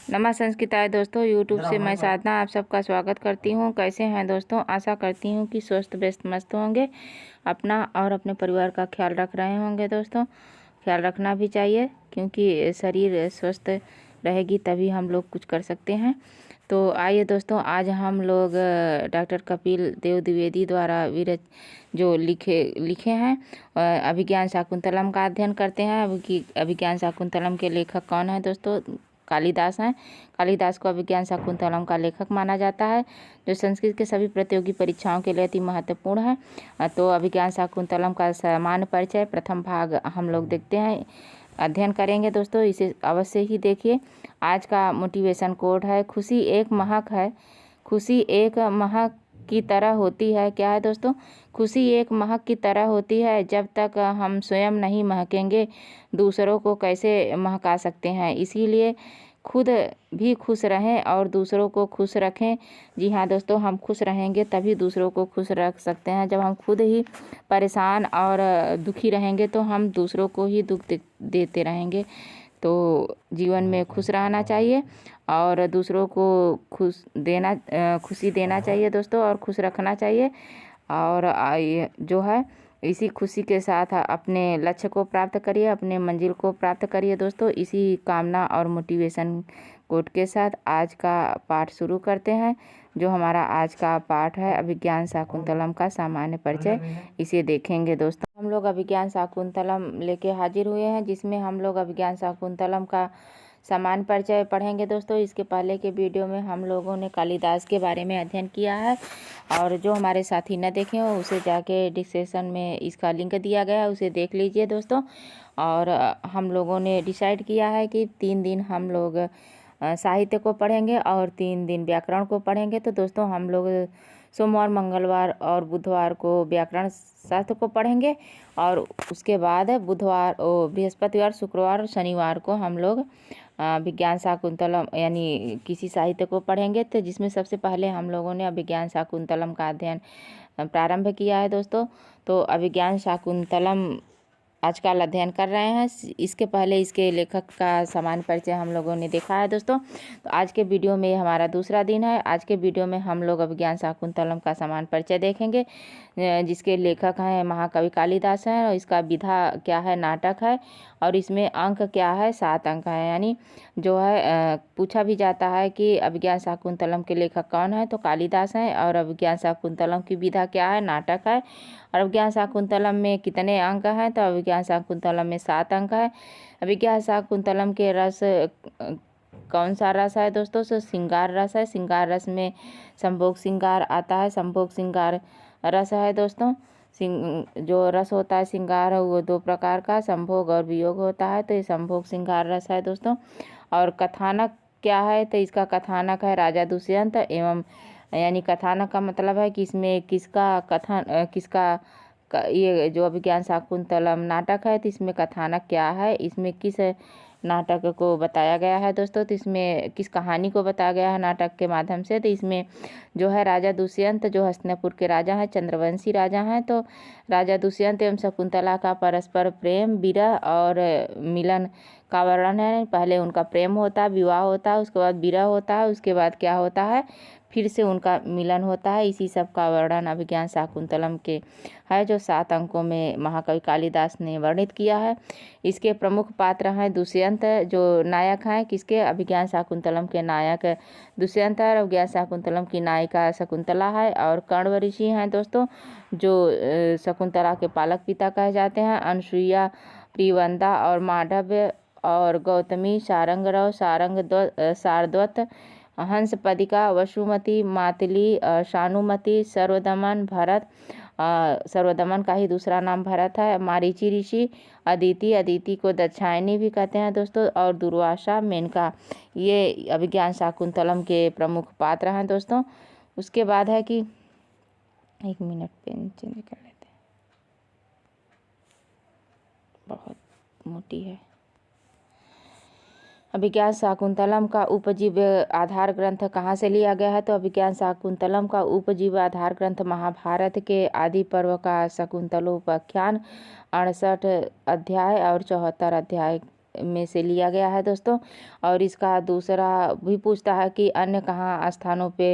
नमः संस्कृताय दोस्तों, यूट्यूब से मैं साधना आप सबका स्वागत करती हूँ। कैसे हैं दोस्तों? आशा करती हूँ कि स्वस्थ व्यस्त मस्त होंगे, अपना और अपने परिवार का ख्याल रख रहे होंगे। दोस्तों, ख्याल रखना भी चाहिए क्योंकि शरीर स्वस्थ रहेगी तभी हम लोग कुछ कर सकते हैं। तो आइए दोस्तों, आज हम लोग डॉक्टर कपिल देव द्विवेदी द्वारा विरच जो लिखे हैं अभिज्ञान शाकुंतलम का अध्ययन करते हैं। अभिज्ञान शाकुंतलम के लेखक कौन है दोस्तों? कालिदास हैं। कालिदास को अभिज्ञान शाकुंतलम का लेखक माना जाता है, जो संस्कृत के सभी प्रतियोगी परीक्षाओं के लिए अति महत्वपूर्ण है। तो अभिज्ञान शाकुंतलम का सामान्य परिचय प्रथम भाग हम लोग देखते हैं, अध्ययन करेंगे दोस्तों। इसे अवश्य ही देखिए। आज का मोटिवेशन कोड है, खुशी एक महक है। खुशी एक महक की तरह होती है। क्या है दोस्तों? खुशी एक महक की तरह होती है। जब तक हम स्वयं नहीं महकेंगे, दूसरों को कैसे महका सकते हैं? इसीलिए खुद भी खुश रहें और दूसरों को खुश रखें। जी हाँ दोस्तों, हम खुश रहेंगे तभी दूसरों को खुश रख सकते हैं। जब हम खुद ही परेशान और दुखी रहेंगे तो हम दूसरों को ही दुख देते रहेंगे। तो जीवन में खुश रहना चाहिए और दूसरों को खुशी देना चाहिए दोस्तों, और खुश रखना चाहिए। और जो है इसी खुशी के साथ अपने लक्ष्य को प्राप्त करिए, अपने मंजिल को प्राप्त करिए दोस्तों। इसी कामना और मोटिवेशन कोट के साथ आज का पाठ शुरू करते हैं। जो हमारा आज का पाठ है अभिज्ञान शाकुंतलम का सामान्य परिचय, इसे देखेंगे दोस्तों। हम लोग अभिज्ञान शाकुंतलम लेके हाजिर हुए हैं, जिसमें हम लोग अभिज्ञान शाकुंतलम का सामान्य परिचय पढ़ेंगे दोस्तों। इसके पहले के वीडियो में हम लोगों ने कालिदास के बारे में अध्ययन किया है, और जो हमारे साथी न देखे हो उसे जाके डिस्क्रिप्शन में इसका लिंक दिया गया है, उसे देख लीजिए दोस्तों। और हम लोगों ने डिसाइड किया है कि 3 दिन हम लोग साहित्य को पढ़ेंगे और 3 दिन व्याकरण को पढ़ेंगे। तो दोस्तों, हम लोग सोमवार, मंगलवार और बुधवार को व्याकरण शास्त्र को पढ़ेंगे, और उसके बाद बुधवार, बृहस्पतिवार, शुक्रवार और शनिवार को हम लोग विज्ञान शाकुंतलम यानी किसी साहित्य को पढ़ेंगे। तो जिसमें सबसे पहले हम लोगों ने अभिज्ञान शाकुंतलम का अध्ययन प्रारंभ किया है दोस्तों। तो अभिज्ञान शाकुंतलम आजकल अध्ययन कर रहे हैं। इसके पहले इसके लेखक का सामान्य परिचय हम लोगों ने देखा है दोस्तों। तो आज के वीडियो में हमारा दूसरा दिन है। आज के वीडियो में हम लोग अभिज्ञान शाकुंतलम का सामान्य परिचय देखेंगे, जिसके लेखक हैं महाकवि कालिदास हैं, और इसका विधा क्या है? नाटक है। और इसमें अंक क्या है? 7 अंक है। यानी जो है पूछा भी जाता है कि अभिज्ञान शाकुंतलम के लेखक कौन है, तो कालिदास हैं। और अभिज्ञान शाकुंतलम की विधा क्या है? नाटक है। और अभिज्ञान शाकुंतलम में कितने अंक हैं? तो अभिज्ञान शाकुंतलम में 7 अंक है। अभिज्ञान शाकुंतलम के रस कौन सा रस है दोस्तों? तो श्रृंगार रस है। श्रृंगार रस में संभोग श्रृंगार आता है। संभोग श्रृंगार रस है दोस्तों। जो रस होता है श्रृंगार वो 2 प्रकार का, संभोग और वियोग होता है। तो ये संभोग श्रृंगार रस है दोस्तों। और कथानक क्या है? तो इसका कथानक है राजा दुष्यंत एवं, यानी कथानक का मतलब है कि इसमें किसका कथन ये जो अभिज्ञान शाकुंतलम नाटक है, तो इसमें कथानक क्या है? इसमें किस नाटक को बताया गया है दोस्तों? तो इसमें किस कहानी को बताया गया है नाटक के माध्यम से? तो इसमें जो है राजा दुष्यंत जो हस्तिनापुर के राजा हैं, चंद्रवंशी राजा हैं। तो राजा दुष्यंत एवं शकुंतला का परस्पर प्रेम, विरह और मिलन का वर्णन है। पहले उनका प्रेम होता है, विवाह होता है, उसके बाद विरह होता है, उसके बाद क्या होता है? फिर से उनका मिलन होता है। इसी सब का वर्णन अभिज्ञान शाकुंतलम के है, जो 7 अंकों में महाकवि कालिदास ने वर्णित किया है। इसके प्रमुख पात्र हैं दुष्यंत, जो नायक हैं किसके? अभिज्ञान शाकुंतलम के नायक दुष्यंत है। अभिज्ञान शाकुंतलम की नायिका शकुंतला है। और कण्व ऋषि हैं दोस्तों, जो शकुंतला के पालक पिता कहे जाते हैं। अनसुईया, प्रियवंदा और मांडव्य और गौतमी, सारंगरव, शार्दूल, हंसपदिका, वसुमती, मातली, शानुमती, सर्वदमन, भरत, सर्वदमन का ही दूसरा नाम भरत है, मारीची ऋषि, अदिति, अदिति को दाक्षायणी भी कहते हैं दोस्तों, और दुर्वासा, मेनका, ये अभिज्ञान शाकुंतलम के प्रमुख पात्र हैं दोस्तों। उसके बाद है कि 1 मिनट पेन चेंज कर लेते हैं, बहुत मोटी है। अभिज्ञान शाकुंतलम का उपजीव्य आधार ग्रंथ कहाँ से लिया गया है? तो अभिज्ञान शाकुंतलम का उपजीव्य आधार ग्रंथ महाभारत के आदि पर्व का शकुंतलोपाख्यान 68 अध्याय और 74 अध्याय में से लिया गया है दोस्तों। और इसका दूसरा भी पूछता है कि अन्य कहाँ स्थानों पे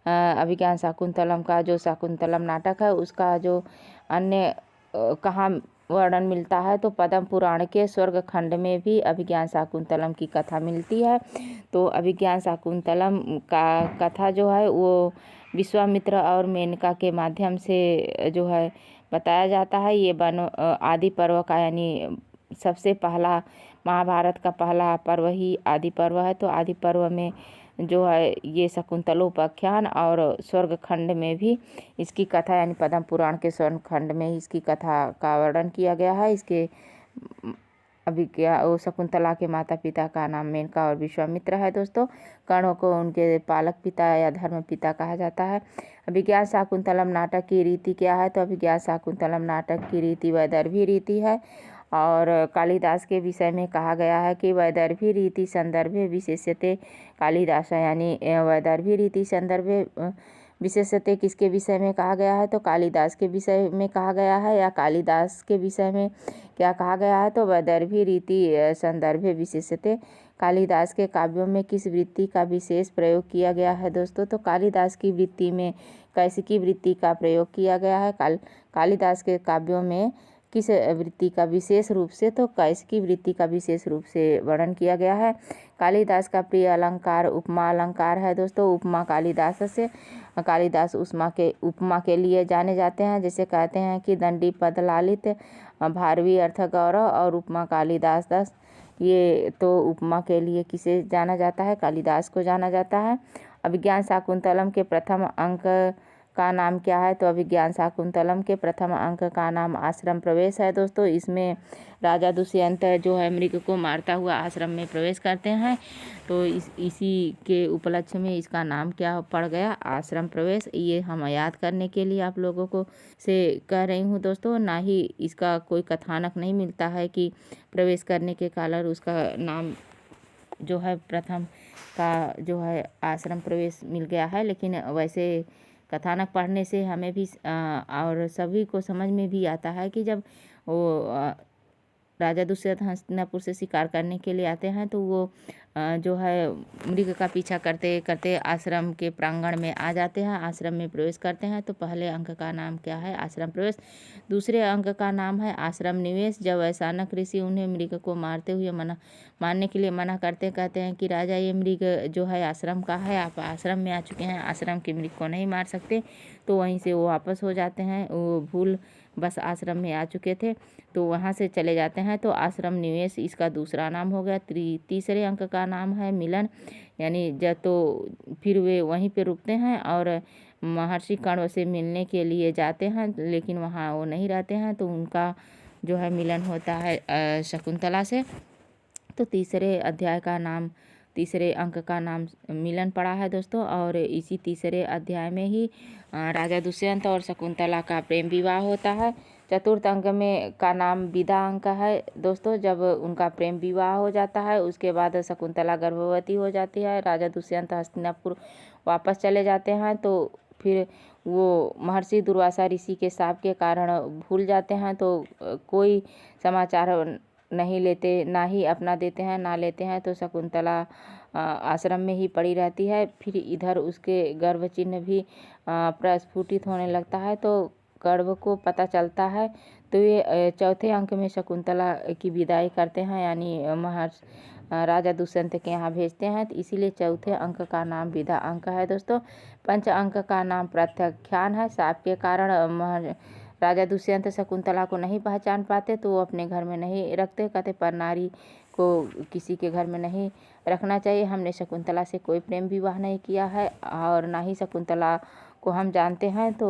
अभिज्ञान शाकुंतलम का जो शाकुंतलम नाटक है उसका जो अन्य कहाँ वर्णन मिलता है, तो पद्म पुराण के स्वर्ग खंड में भी अभिज्ञान शाकुंतलम की कथा मिलती है। तो अभिज्ञान शाकुंतलम का कथा जो है वो विश्वामित्र और मेनका के माध्यम से जो है बताया जाता है। ये आदि पर्व का यानी सबसे पहला महाभारत का पहला पर्व ही आदि पर्व है। तो आदि पर्व में जो है ये शकुंतलोपाख्यान और स्वर्ग खंड में भी इसकी कथा यानी पद्म पुराण के स्वर्ग खंड में इसकी कथा का वर्णन किया गया है। इसके वो शकुंतला के माता पिता का नाम मेनका और विश्वामित्र है दोस्तों। कर्ण को उनके पालक पिता या धर्म पिता कहा जाता है। अभिज्ञान शाकुंतलम नाटक की रीति क्या है, तो अभिज्ञान शाकुंतलम नाटक की रीति वैदर्भी रीति है। और कालिदास के विषय में कहा गया है कि वैदर्भी रीति संदर्भे विशेष्यते कालिदास, यानी वैदर्भी रीति संदर्भे विशेषते किसके विषय में कहा गया है, तो कालिदास के विषय में कहा गया है। या कालिदास के विषय में क्या कहा गया है, तो वैदर्भी रीति संदर्भे विशेषते कालिदास के काव्यों में किस वृत्ति का विशेष प्रयोग किया गया है दोस्तों, तो कालिदास की वृत्ति में कैसिकी वृत्ति का प्रयोग किया गया है। कालिदास के काव्यों में किस वृत्ति का विशेष रूप से, तो कैसिकी वृत्ति का विशेष रूप से वर्णन किया गया है। कालिदास का प्रिय अलंकार उपमा अलंकार है दोस्तों। उपमा कालिदास उपमा के लिए जाने जाते हैं। जैसे कहते हैं कि दंडी पद लालित भारवी अर्थ गौरव और उपमा कालिदास दास, ये तो उपमा के लिए किसे जाना जाता है, कालिदास को जाना जाता है। अभिज्ञान शाकुंतलम के प्रथम अंक का नाम क्या है, तो अभिज्ञान शाकुंतलम के प्रथम अंक का नाम आश्रम प्रवेश है दोस्तों। इसमें राजा दुष्यंत जो है मृग को मारता हुआ आश्रम में प्रवेश करते हैं। तो इसी के उपलक्ष्य में इसका नाम क्या पड़ गया, आश्रम प्रवेश। ये हम याद करने के लिए आप लोगों को से कह रही हूँ दोस्तों। ना ही इसका कोई कथानक नहीं मिलता है कि प्रवेश करने के कारण उसका नाम जो है प्रथम का जो है आश्रम प्रवेश मिल गया है। लेकिन वैसे कथानक पढ़ने से हमें भी और सभी को समझ में भी आता है कि जब वो राजा दुष्यंत हस्तिनापुर से शिकार करने के लिए आते हैं तो वो जो है मृग का पीछा करते करते आश्रम के प्रांगण में आ जाते हैं, आश्रम में प्रवेश करते हैं। तो पहले अंक का नाम क्या है, आश्रम प्रवेश। दूसरे अंक का नाम है आश्रम निवेश। जब ऐसानक ऋषि उन्हें मृग को मारते हुए मारने के लिए मना करते, कहते हैं कि राजा ये मृग जो है आश्रम का है, आप आश्रम में आ चुके हैं, आश्रम के मृग को नहीं मार सकते। तो वहीं से वो वापस हो जाते हैं, वो भूल बस आश्रम में आ चुके थे तो वहाँ से चले जाते हैं। तो आश्रम निवेश इसका दूसरा नाम हो गया। तीसरे अंक का नाम है मिलन, यानी जब तो फिर वे वहीं पे रुकते हैं और महर्षि कण्व से मिलने के लिए जाते हैं, लेकिन वहाँ वो नहीं रहते हैं तो उनका जो है मिलन होता है शकुंतला से। तो तीसरे अंक का नाम मिलन पड़ा है दोस्तों। और इसी तीसरे अध्याय में ही राजा दुष्यंत और शकुंतला का प्रेम विवाह होता है। चतुर्थ अंक में का नाम विदा अंक है दोस्तों। जब उनका प्रेम विवाह हो जाता है उसके बाद शकुंतला गर्भवती हो जाती है, राजा दुष्यंत हस्तिनापुर वापस चले जाते हैं। तो फिर वो महर्षि दुर्वासा ऋषि के शाप के कारण भूल जाते हैं, तो कोई समाचार नहीं लेते, ना ही अपना देते हैं ना लेते हैं। तो शकुंतला आश्रम में ही पड़ी रहती है। फिर इधर उसके गर्भ चिन्ह भी प्रस्फुटित होने लगता है, तो गर्भ को पता चलता है। तो ये चौथे अंक में शकुंतला की विदाई करते हैं, यानी राजा दुष्यंत के यहाँ भेजते हैं। तो इसीलिए चौथे अंक का नाम विदा अंक है दोस्तों। पंच अंक का नाम प्रत्याख्यान है। शाप के कारण राजा दुष्यंत शकुंतला को नहीं पहचान पाते तो वो अपने घर में नहीं रखते, कहते पर नारी को किसी के घर में नहीं रखना चाहिए। हमने शकुंतला से कोई प्रेम विवाह नहीं किया है और ना ही शकुंतला को हम जानते हैं। तो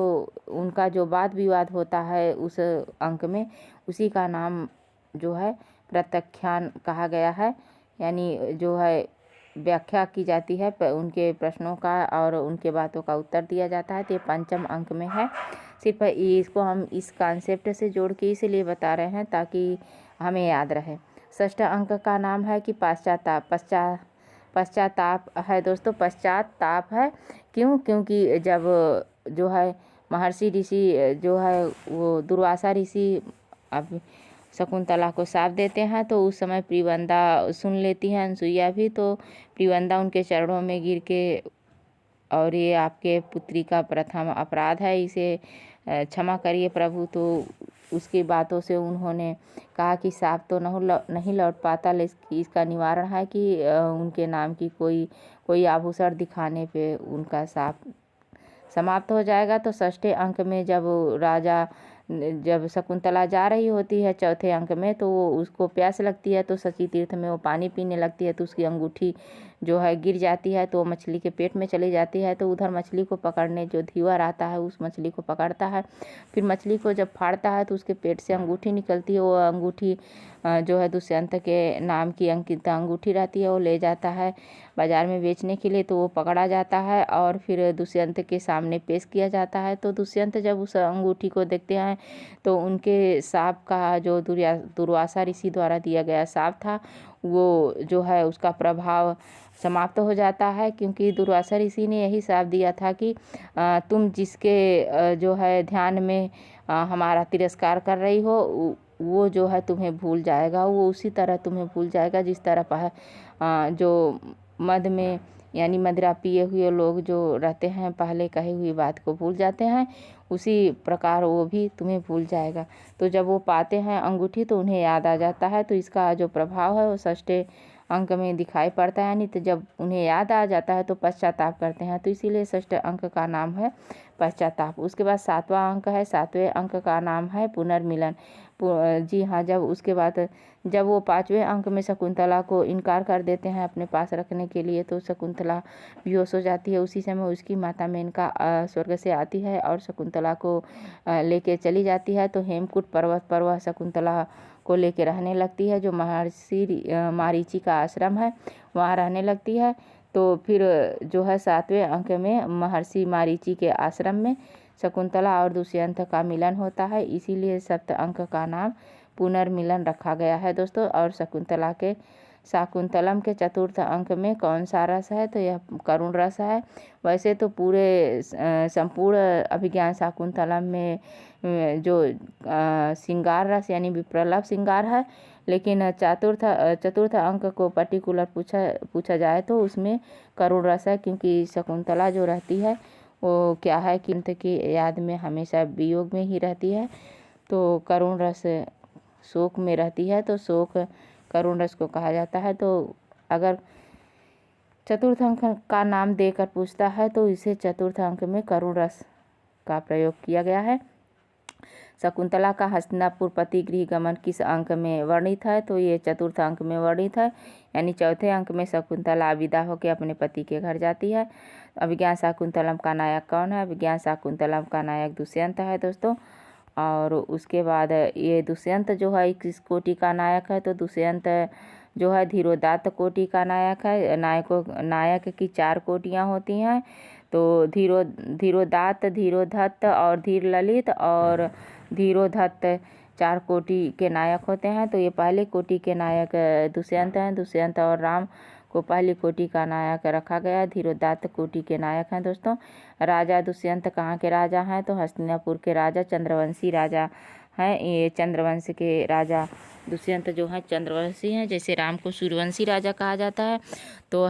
उनका जो वाद विवाद होता है उस अंक में, उसी का नाम जो है प्रत्याख्यान कहा गया है, यानी जो है व्याख्या की जाती है उनके प्रश्नों का और उनके बातों का उत्तर दिया जाता है। तो ये पंचम अंक में है। सिर्फ इसको हम इस कॉन्सेप्ट से जोड़ के इसलिए बता रहे हैं ताकि हमें याद रहे। षष्ठ अंक का नाम है कि पश्चाताप है दोस्तों। पश्चाताप है क्यों, क्योंकि जब जो है महर्षि ऋषि जो है वो दुर्वासा ऋषि अब शकुंतला को शाप देते हैं। तो उस समय प्रियवंदा सुन लेती हैं, अनसुईया भी। तो प्रियवंदा उनके चरणों में गिर के, और ये आपके पुत्री का प्रथम अपराध है, इसे क्षमा करिए प्रभु। तो उसकी बातों से उन्होंने कहा कि साप तो नहीं लौट पाता, लेकिन इसका निवारण है कि उनके नाम की कोई आभूषण दिखाने पे उनका साप समाप्त हो जाएगा। तो षष्ठे अंक में जब शकुंतला जा रही होती है चौथे अंक में, तो वो उसको प्यास लगती है, तो शची तीर्थ में वो पानी पीने लगती है। तो उसकी अंगूठी जो है गिर जाती है, तो मछली के पेट में चली जाती है। तो उधर मछली को पकड़ने जो धीवर आता है उस मछली को पकड़ता है। फिर मछली को जब फाड़ता है तो उसके पेट से अंगूठी निकलती है। वो अंगूठी जो है दुष्यंत के नाम की अंकित अंगूठी रहती है, वो ले जाता है बाजार में बेचने के लिए। तो वो पकड़ा जाता है और फिर दुष्यंत के सामने पेश किया जाता है। तो दुष्यंत जब उस अंगूठी को देखते हैं तो उनके साप का जो दुर्वासा ऋषि द्वारा दिया गया साप था, वो जो है उसका प्रभाव समाप्त हो जाता है। क्योंकि दुर्वासा ऋषि ने यही शाप दिया था कि तुम जिसके जो है ध्यान में हमारा तिरस्कार कर रही हो, वो जो है तुम्हें भूल जाएगा। वो उसी तरह तुम्हें भूल जाएगा जिस तरह जो मद में यानी मदिरा पिए हुए लोग जो रहते हैं पहले कही हुई बात को भूल जाते हैं, उसी प्रकार वो भी तुम्हें भूल जाएगा। तो जब वो पाते हैं अंगूठी तो उन्हें याद आ जाता है। तो इसका जो प्रभाव है वो षष्ठे अंक में दिखाई पड़ता है। नहीं तो जब उन्हें याद आ जाता है तो पश्चाताप करते हैं। तो इसीलिए षष्ठ अंक का नाम है पश्चाताप। उसके बाद सातवां अंक है, सातवें अंक का नाम है पुनर्मिलन। जी हाँ, जब उसके बाद जब वो पाँचवें अंक में शकुंतला को इनकार कर देते हैं अपने पास रखने के लिए, तो शकुंतला बेहोश हो जाती है। उसी समय उसकी माता मेनका स्वर्ग से आती है और शकुंतला को लेके चली जाती है। तो हेमकूट पर्वत पर वह शकुंतला को लेके रहने लगती है, जो महर्षि मारीची का आश्रम है, वहाँ रहने लगती है। तो फिर जो है सातवें अंक में महर्षि मारीची के आश्रम में शकुंतला और दुष्यंत का मिलन होता है। इसीलिए सप्त अंक का नाम पुनर्मिलन रखा गया है दोस्तों। और शाकुंतलम के चतुर्थ अंक में कौन सा रस है, तो यह करुण रस है। वैसे तो पूरे संपूर्ण अभिज्ञान शाकुंतलम में जो श्रृंगार रस यानी विप्रलभ श्रृंगार है, लेकिन चतुर्थ अंक को पर्टिकुलर पूछा जाए तो उसमें करुण रस है। क्योंकि शकुंतला जो रहती है वो क्या है कि अंत की याद में हमेशा वियोग में ही रहती है। तो करुण रस शोक में रहती है, तो शोक करुण रस को कहा जाता है। तो अगर चतुर्थ अंक का नाम देकर पूछता है तो इसे चतुर्थ अंक में करुण रस का प्रयोग किया गया है। शकुंतला का हस्तिनापुर पति गृह गमन किस अंक में वर्णित है, तो ये चतुर्थ अंक में वर्णित है। यानी चौथे अंक में शकुंतला विदा होकर अपने पति के घर जाती है। अभिज्ञान शाकुंतलम का नायक कौन है? अभिज्ञान शाकुंतलम का नायक दुष्यंत है दोस्तों। और उसके बाद ये दुष्यंत जो है किस कोटि का नायक है, तो दुष्यंत जो है धीरोदात्त कोटि का नायक है। नायक की 4 कोटियाँ होती हैं। तो धीरोदात्त, धीरोधत्त और धीर ललित और धीरोधत्त 4 कोटि के नायक होते हैं। तो ये पहले कोटि के नायक दुष्यंत हैं। दुष्यंत और राम को पहली कोटि का नायक रखा गया। धीरोदात्त कोटि के नायक हैं दोस्तों। राजा दुष्यंत कहाँ के राजा हैं, तो हस्तिनापुर के राजा चंद्रवंशी राजा हैं। ये चंद्रवंश के राजा दुष्यंत जो हैं चंद्रवंशी हैं। जैसे राम को सूर्यवंशी राजा कहा जाता है, तो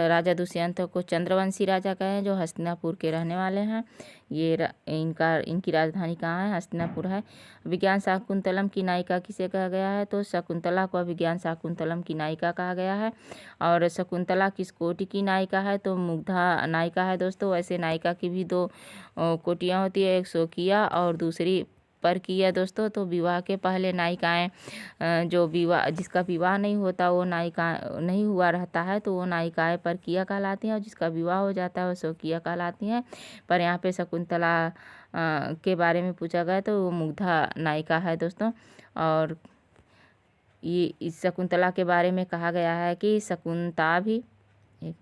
राजा दुष्यंत को चंद्रवंशी राजा कहे, जो हस्तिनापुर के रहने वाले हैं। ये इनकी राजधानी कहाँ है? हस्तिनापुर है। अभिज्ञान शाकुंतलम की नायिका किसे कहा गया है, तो शकुंतला को अभिज्ञान शाकुंतलम की नायिका कहा गया है। और शकुंतला किस कोटि की नायिका है, तो मुग्धा नायिका है दोस्तों। वैसे नायिका की भी 2 कोटियाँ होती है, एक स्वकीया और दूसरी परकीय दोस्तों। तो विवाह के पहले नायिकाएं जिसका विवाह नहीं होता, वो नायिका नहीं हुआ रहता है, तो वो नायिकाएं परकीय कहलाती हैं। और जिसका विवाह हो जाता है वो स्वकीय कहलाती हैं। पर यहाँ पे शकुंतला के बारे में पूछा गया तो वो मुग्धा नायिका है दोस्तों। और ये इस शकुंतला के बारे में कहा गया है कि एक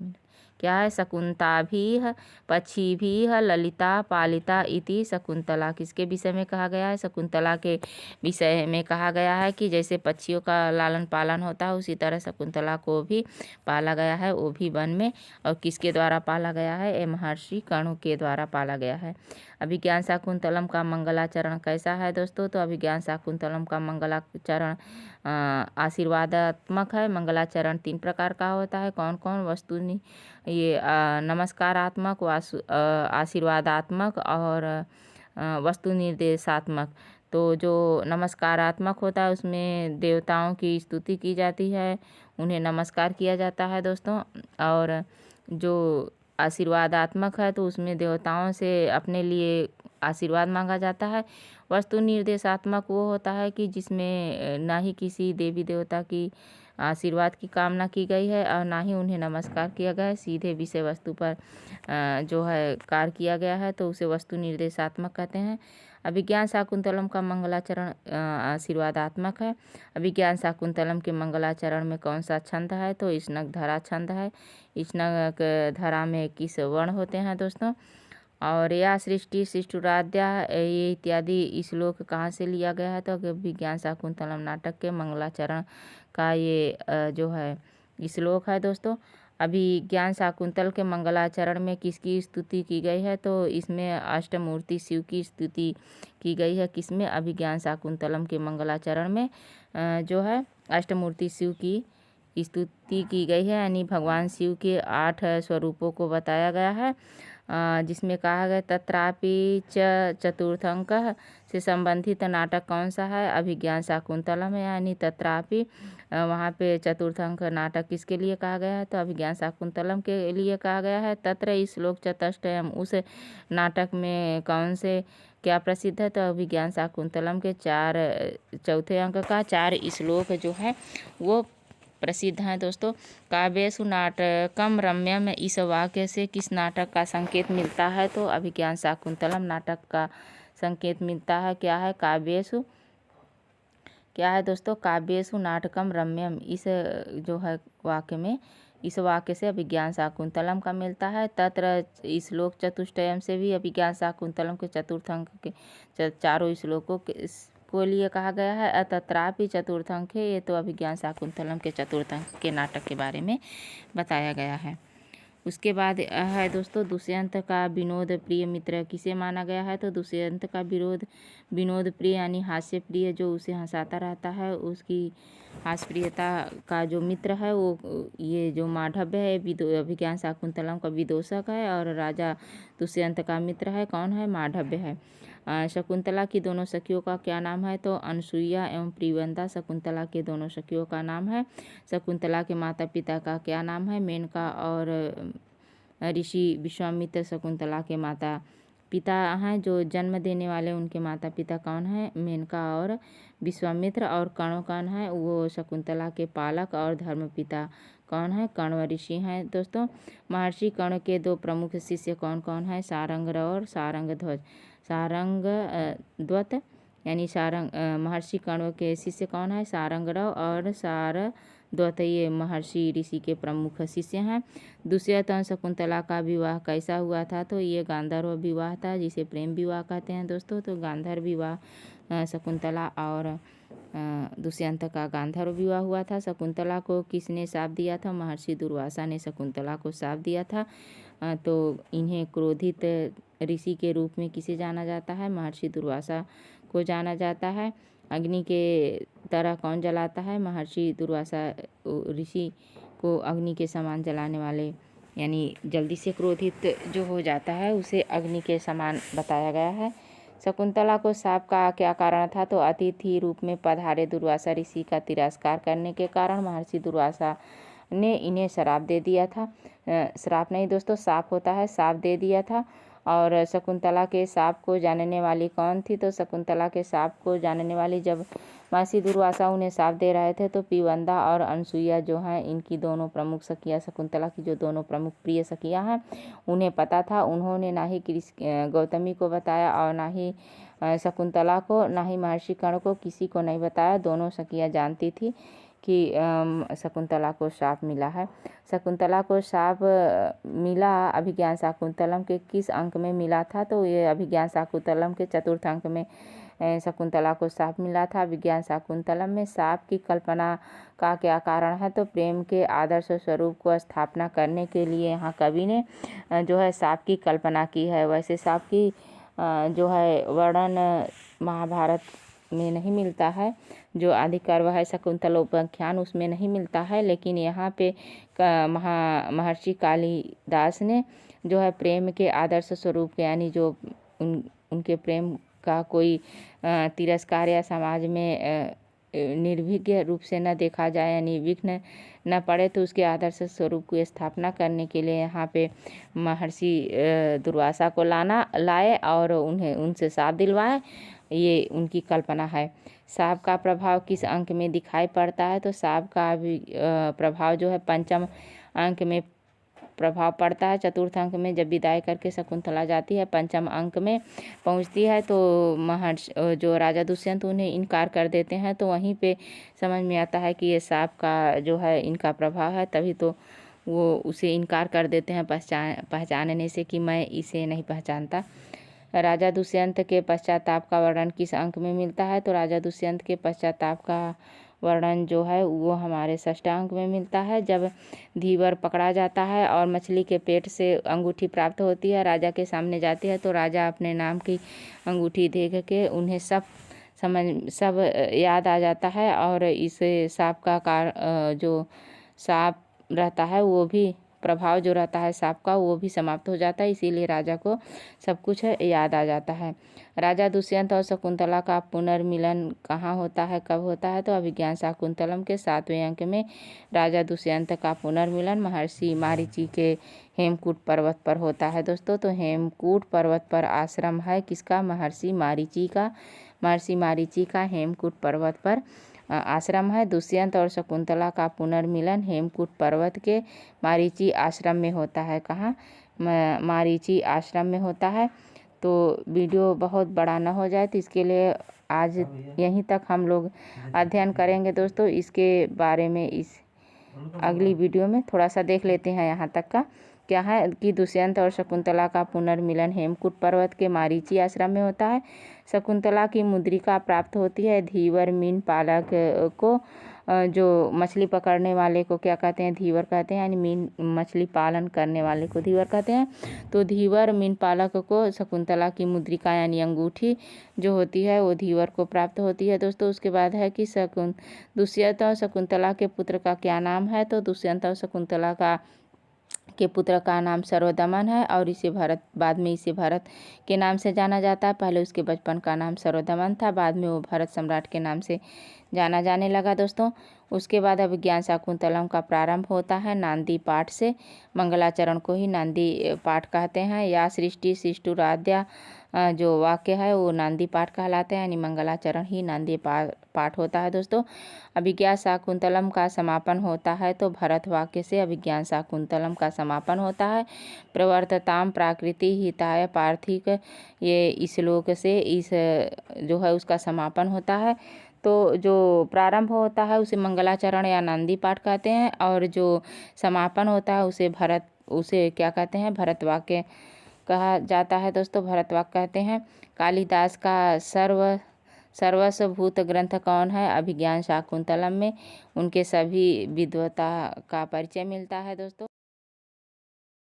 मिनट, क्या है, शकुंताभिः पक्षिभिः ललिता पालिता इति शकुंतला। किसके विषय में कहा गया है, शकुंतला के विषय में कहा गया है कि जैसे पक्षियों का लालन पालन होता है उसी तरह शकुंतला को भी पाला गया है, वो भी वन में। और किसके द्वारा पाला गया है, ये महर्षि कणु के द्वारा पाला गया है। अभिज्ञान शाकुंतलम का मंगलाचरण कैसा है दोस्तों, तो अभिज्ञान शाकुंतलम का मंगलाचरण आशीर्वादात्मक है। मंगलाचरण 3 प्रकार का होता है, कौन कौन, वस्तुनि ये नमस्कारात्मक, आशीर्वादात्मक और वस्तु निर्देशात्मक। तो जो नमस्कारात्मक होता है उसमें देवताओं की स्तुति की जाती है, उन्हें नमस्कार किया जाता है दोस्तों। और जो आशीर्वादात्मक है तो उसमें देवताओं से अपने लिए आशीर्वाद मांगा जाता है। वस्तु निर्देशात्मक वो होता है कि जिसमें ना ही किसी देवी देवता की आशीर्वाद की कामना की गई है और ना ही उन्हें नमस्कार किया गया है, सीधे विषय वस्तु पर जो है कार्य किया गया है, तो उसे वस्तु निर्देशात्मक कहते हैं। अभिज्ञान शाकुंतलम का मंगलाचरण आशीर्वादात्मक है। अभिज्ञान शाकुंतलम के मंगलाचरण में कौन सा छंद है, तो इष्णक धरा छंद है। इष्णक धरा में 21 वर्ण होते हैं दोस्तों। और या सृष्टि शिष्टुराध्या ये इत्यादि श्लोक कहाँ से लिया गया है, तो अभिज्ञान शाकुंतलम नाटक के मंगलाचरण का ये जो है श्लोक है दोस्तों। अभिज्ञान शाकुंतल के मंगलाचरण में किसकी स्तुति की गई है, तो इसमें अष्टमूर्ति शिव की स्तुति की गई है। किसमें, अभिज्ञान शाकुंतलम के मंगलाचरण में जो है अष्टमूर्ति शिव की स्तुति की गई है, यानी भगवान शिव के 8 स्वरूपों को बताया गया है। जिसमें कहा गया तत्रापि चतुर्थंक से संबंधित नाटक कौन सा है, अभिज्ञान शाकुंतलम है। यानी तत्रापि वहाँ पे चतुर्थंक नाटक किसके लिए कहा गया है, तो अभिज्ञान शाकुंतलम के लिए कहा गया है। तत्र इस श्लोक चतुष्टयम, उस नाटक में कौन से क्या प्रसिद्ध है, तो अभिज्ञान शाकुंतलम के 4 चौथे अंक का 4 श्लोक जो है वो प्रसिद्ध हैं दोस्तों। काव्येषु नाटकम रम्यम, इस वाक्य से किस नाटक का संकेत मिलता है, तो अभिज्ञान शाकुंतलम नाटक का संकेत मिलता है। क्या है, काव्येषु क्या है दोस्तों, काव्येषु नाटकम रम्यम, इस जो है वाक्य में, इस वाक्य से अभिज्ञान शाकुंतलम का मिलता है। तत्र श्लोक चतुष्टयम से भी अभिज्ञान शाकुंतलम के चतुर्थ अंक के 4 श्लोकों को लिए कहा गया है। तत्रापि चतुर्थंक है, ये तो अभिज्ञान शाकुंतलम के चतुर्थंक के नाटक के बारे में बताया गया है। उसके बाद है दोस्तों दुष्यंत का विनोद प्रिय मित्र किसे माना गया है, तो दुष्यंत का विनोद प्रिय यानी हास्य प्रिय, जो उसे हंसाता रहता है, उसकी हास्य प्रियता का जो मित्र है वो ये जो माधव्य है, अभिज्ञान शाकुंतलम का विदूषक है और राजा दुष्यंत का मित्र है। कौन है, माधव्य है। शकुंतला की दोनों सखियों का क्या नाम है, तो अनसुईया एवं प्रियवंता शकुंतला के दोनों सखियों का नाम है। शकुंतला के माता पिता का क्या नाम है, मेनका और ऋषि विश्वामित्र शकुंतला के माता पिता हैं। जो जन्म देने वाले उनके माता पिता कौन है, मेनका और विश्वामित्र। और कण्व कौन है, वो शकुंतला के पालक और धर्म पिता कौन है, कण्व ऋषि हैं दोस्तों। महर्षि कण्व के 2 प्रमुख शिष्य कौन कौन है, सारंग और सारंग ध्वज। सारंग द्वत यानी महर्षि कण्व के शिष्य कौन है, सारंगरव और सारद्वत, ये महर्षि ऋषि के प्रमुख शिष्य हैं। दुष्यंत और शकुंतला का विवाह कैसा हुआ था, तो ये गांधर्व विवाह था, जिसे प्रेम विवाह कहते हैं दोस्तों। तो गांधर्व विवाह शकुंतला और दुष्यंत का गांधर्व विवाह हुआ था। शकुंतला को किसने शाप दिया था, महर्षि दुर्वासा ने शकुंतला को शाप दिया था। तो इन्हें क्रोधित ऋषि के रूप में किसे जाना जाता है, महर्षि दुर्वासा को जाना जाता है। अग्नि के तरह कौन जलाता है, महर्षि दुर्वासा ऋषि को अग्नि के समान जलाने वाले, यानी जल्दी से क्रोधित जो हो जाता है उसे अग्नि के समान बताया गया है। शकुंतला को शाप का क्या कारण था, तो अतिथि रूप में पधारे दुर्वासा ऋषि का तिरस्कार करने के कारण महर्षि दुर्वासा ने इन्हें श्राप दे दिया था। श्राप नहीं दोस्तों, शाप होता है, शाप दे दिया था। और शकुंतला के शाप को जानने वाली कौन थी, तो शकुंतला के शाप को जानने वाली जब महर्षि दुर्वासा उन्हें शाप दे रहे थे, तो पिवंदा और अनसुईया जो हैं, इनकी दोनों प्रमुख सखियाँ, शकुंतला की जो दोनों प्रमुख प्रिय सखियाँ हैं, उन्हें पता था। उन्होंने ना ही गौतमी को बताया और ना ही शकुंतला को, ना ही महर्षि कर्ण को, किसी को नहीं बताया। दोनों सखियाँ जानती थी कि शकुंतला को शाप मिला है। शकुंतला को शाप मिला अभिज्ञान शाकुंतलम के किस अंक में मिला था? तो ये अभिज्ञान शाकुंतलम के चतुर्थ अंक में शकुंतला को शाप मिला था। अभिज्ञान शाकुंतलम में शाप की कल्पना का क्या कारण है? तो प्रेम के आदर्श स्वरूप को स्थापना करने के लिए यहाँ कवि ने जो है शाप की कल्पना की है। वैसे शाप की जो है वर्णन महाभारत में नहीं मिलता है। जो आदि पर्व है शकुंतलोपाख्यान उसमें नहीं मिलता है, लेकिन यहाँ पे महर्षि कालिदास ने जो है प्रेम के आदर्श स्वरूप के यानी जो उनके प्रेम का कोई तिरस्कार या समाज में निर्विघ्न रूप से न देखा जाए यानी विघ्न न पड़े, तो उसके आदर्श स्वरूप की स्थापना करने के लिए यहाँ पे महर्षि दुर्वासा को लाए और उन्हें उनसे शाप दिलवाए। ये उनकी कल्पना है। शाप का प्रभाव किस अंक में दिखाई पड़ता है? तो शाप का भी प्रभाव जो है पंचम अंक में प्रभाव पड़ता है। चतुर्थ अंक में जब विदाई करके शकुंतला जाती है, पंचम अंक में पहुंचती है तो महर्षि जो राजा दुष्यंत उन्हें इनकार कर देते हैं। तो वहीं पे समझ में आता है कि ये शाप का जो है इनका प्रभाव है, तभी तो वो उसे इनकार कर देते हैं पहचानने से कि मैं इसे नहीं पहचानता। राजा दुष्यंत के पश्चाताप का वर्णन किस अंक में मिलता है? तो राजा दुष्यंत के पश्चाताप का वर्णन जो है वो हमारे षष्ठ अंक में मिलता है। जब धीवर पकड़ा जाता है और मछली के पेट से अंगूठी प्राप्त होती है, राजा के सामने जाती है, तो राजा अपने नाम की अंगूठी देख के उन्हें सब याद आ जाता है और इस सांप का जो सांप रहता है वो भी प्रभाव जो रहता है सांप का वो भी समाप्त हो जाता है, इसीलिए राजा को सब कुछ याद आ जाता है। राजा दुष्यंत और शकुंतला का पुनर्मिलन कहाँ होता है, कब होता है? तो अभिज्ञान शाकुंतलम के 7वें अंक में राजा दुष्यंत का पुनर्मिलन महर्षि मारीची के हेमकूट पर्वत पर होता है। दोस्तों, तो हेमकूट पर्वत पर आश्रम है किसका? महर्षि मारीची का। महर्षि मारीची का हेमकूट पर्वत पर आश्रम है। दुष्यंत और शकुंतला का पुनर्मिलन हेमकूट पर्वत के मारीची आश्रम में होता है। कहाँ? मारीची आश्रम में होता है। तो वीडियो बहुत बड़ा ना हो जाए, तो इसके लिए आज यहीं तक हम लोग अध्ययन करेंगे। दोस्तों, इसके बारे में इस अगली वीडियो में थोड़ा सा देख लेते हैं। यहाँ तक का क्या है कि दुष्यंत और शकुंतला का पुनर्मिलन हेमकूट पर्वत के मारीची आश्रम में होता है। शकुंतला की मुद्रिका प्राप्त होती है धीवर मीन पालक को। जो मछली पकड़ने वाले को क्या कहते हैं? धीवर कहते हैं, यानी मीन मछली पालन करने वाले को धीवर कहते हैं। तो धीवर मीन पालक को शकुंतला की मुद्रिका यानी अंगूठी जो होती है वो धीवर को प्राप्त होती है। दोस्तों, उसके बाद है कि दुष्यंत और शकुंतला के पुत्र का क्या नाम है? तो दुष्यंत और शकुंतला के पुत्र का नाम सर्वदमन है और इसे बाद में इसे भरत के नाम से जाना जाता है। पहले उसके बचपन का नाम सर्वदमन था, बाद में वो भरत सम्राट के नाम से जाना जाने लगा। दोस्तों, उसके बाद अभिज्ञान शाकुंतलम का प्रारंभ होता है नांदी पाठ से। मंगलाचरण को ही नांदी पाठ कहते हैं। या सृष्टि शिष्टुराध्या जो वाक्य है वो नांदी पाठ कहलाते हैं, यानी मंगलाचरण ही नांदी पाठ होता है। दोस्तों, अभिज्ञान शाकुंतलम का समापन होता है तो भरत वाक्य से अभिज्ञान शाकुंतलम का समापन होता है। प्रवर्तताम प्राकृति हिताय पार्थिक, ये श्लोक से इस जो है उसका समापन होता है। तो जो प्रारंभ होता है उसे मंगलाचरण या नांदी पाठ कहते हैं और जो समापन होता है उसे क्या कहते हैं? भरत वाक्य कहा जाता है। दोस्तों, भरत वाक्य कहते हैं। कालिदास का सर्वस्वभूत ग्रंथ कौन है? अभिज्ञान शाकुंतलम में उनके सभी विद्वता का परिचय मिलता है। दोस्तों।